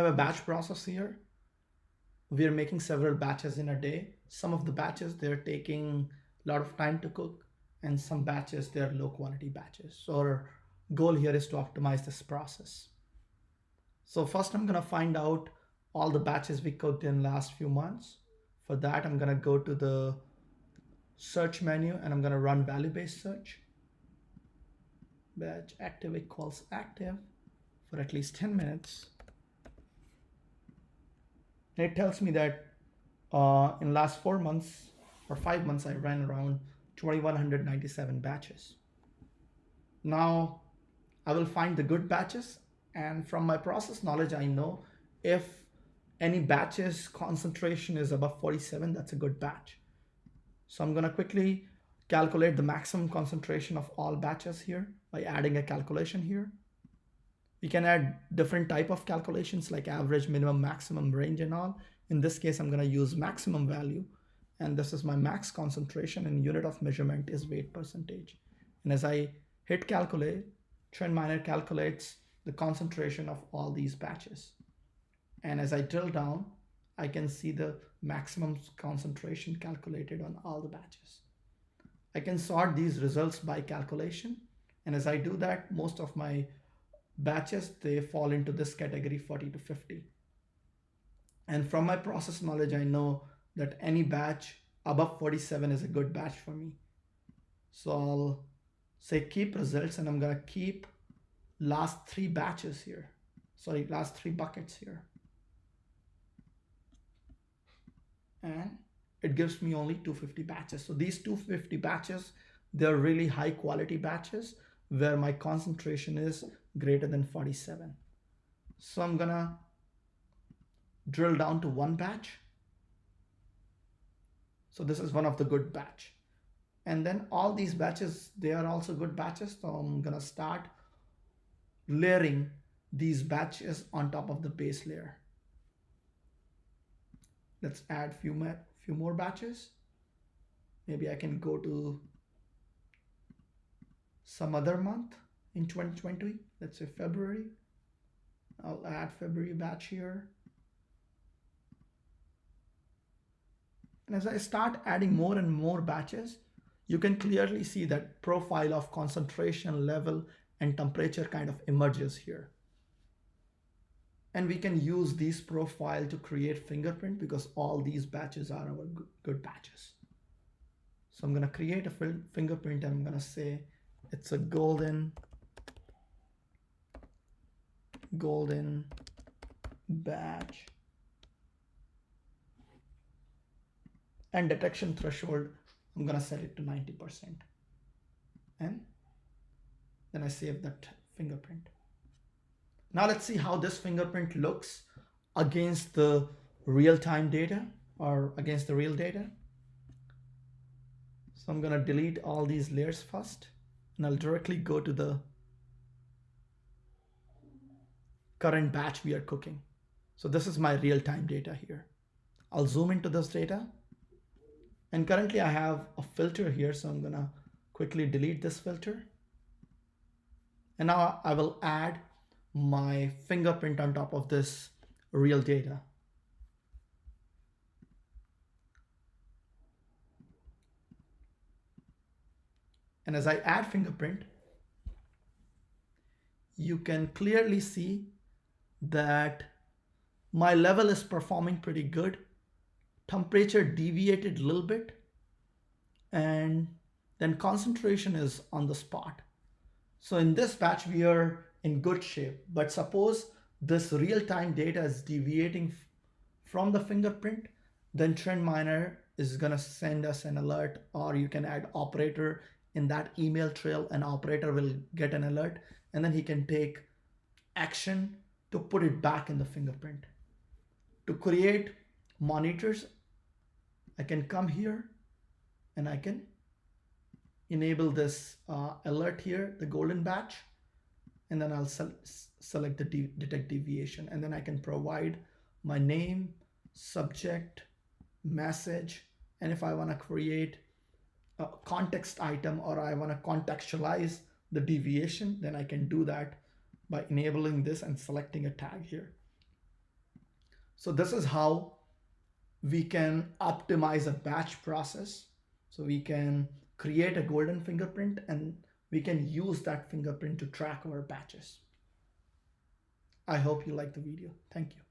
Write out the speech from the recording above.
I have a batch process here. We are making several batches in a day. Some of the batches, they're taking a lot of time to cook, and some batches, they're low quality batches. So our goal here is to optimize this process. So first I'm gonna find out all the batches we cooked in last few months. For that, I'm gonna go to the search menu and I'm gonna run value-based search. Batch active equals active for at least 10 minutes. And it tells me that in last 4 months or 5 months, I ran around 2,197 batches. Now I will find the good batches, and from my process knowledge, I know if any batches concentration is above 47, that's a good batch. So I'm gonna quickly calculate the maximum concentration of all batches here by adding a calculation here. We can add different type of calculations like average, minimum, maximum, range and all. In this case, I'm gonna use maximum value, and this is my max concentration, and unit of measurement is weight percentage. And as I hit calculate, TrendMiner calculates the concentration of all these batches. And as I drill down, I can see the maximum concentration calculated on all the batches. I can sort these results by calculation. And as I do that, most of my batches, they fall into this category 40 to 50. And from my process knowledge, I know that any batch above 47 is a good batch for me. So I'll say keep results, and I'm gonna keep last 3 batches here. Sorry, last 3 buckets here. And it gives me only 250 batches. So these 250 batches, they're really high quality batches where my concentration is greater than 47. So I'm gonna drill down to one batch. So this is one of the good batch. And then all these batches, they are also good batches. So I'm gonna start layering these batches on top of the base layer. Let's add few more batches. Maybe I can go to some other month in 2020. Let's say February. I'll add February batch here. And as I start adding more and more batches, you can clearly see that profile of concentration, level, and temperature kind of emerges here. And we can use this profile to create fingerprint because all these batches are our good batches. So I'm gonna create a fingerprint, and I'm gonna say it's a golden batch. And detection threshold, I'm gonna set it to 90%. And then I save that fingerprint. Now let's see how this fingerprint looks against the real-time data or against the real data. So I'm gonna delete all these layers first, and I'll directly go to the current batch we are cooking. So this is my real-time data here. I'll zoom into this data, and currently I have a filter here, so I'm gonna quickly delete this filter. And now I will add my fingerprint on top of this real data. And as I add fingerprint, you can clearly see that my level is performing pretty good. Temperature deviated a little bit, and then concentration is on the spot. So in this batch, we are in good shape. But suppose this real-time data is deviating from the fingerprint, then TrendMiner is gonna send us an alert, or you can add operator in that email trail. An operator will get an alert, and then he can take action to put it back in the fingerprint. To create monitors, I can come here and I can enable this alert here, the golden batch, and then I'll select the detect deviation, and then I can provide my name, subject, message, and if I want to create a context item or I want to contextualize the deviation, then I can do that by enabling this and selecting a tag here. So this is how we can optimize a batch process. So we can create a golden fingerprint and we can use that fingerprint to track our batches. I hope you like the video. Thank you.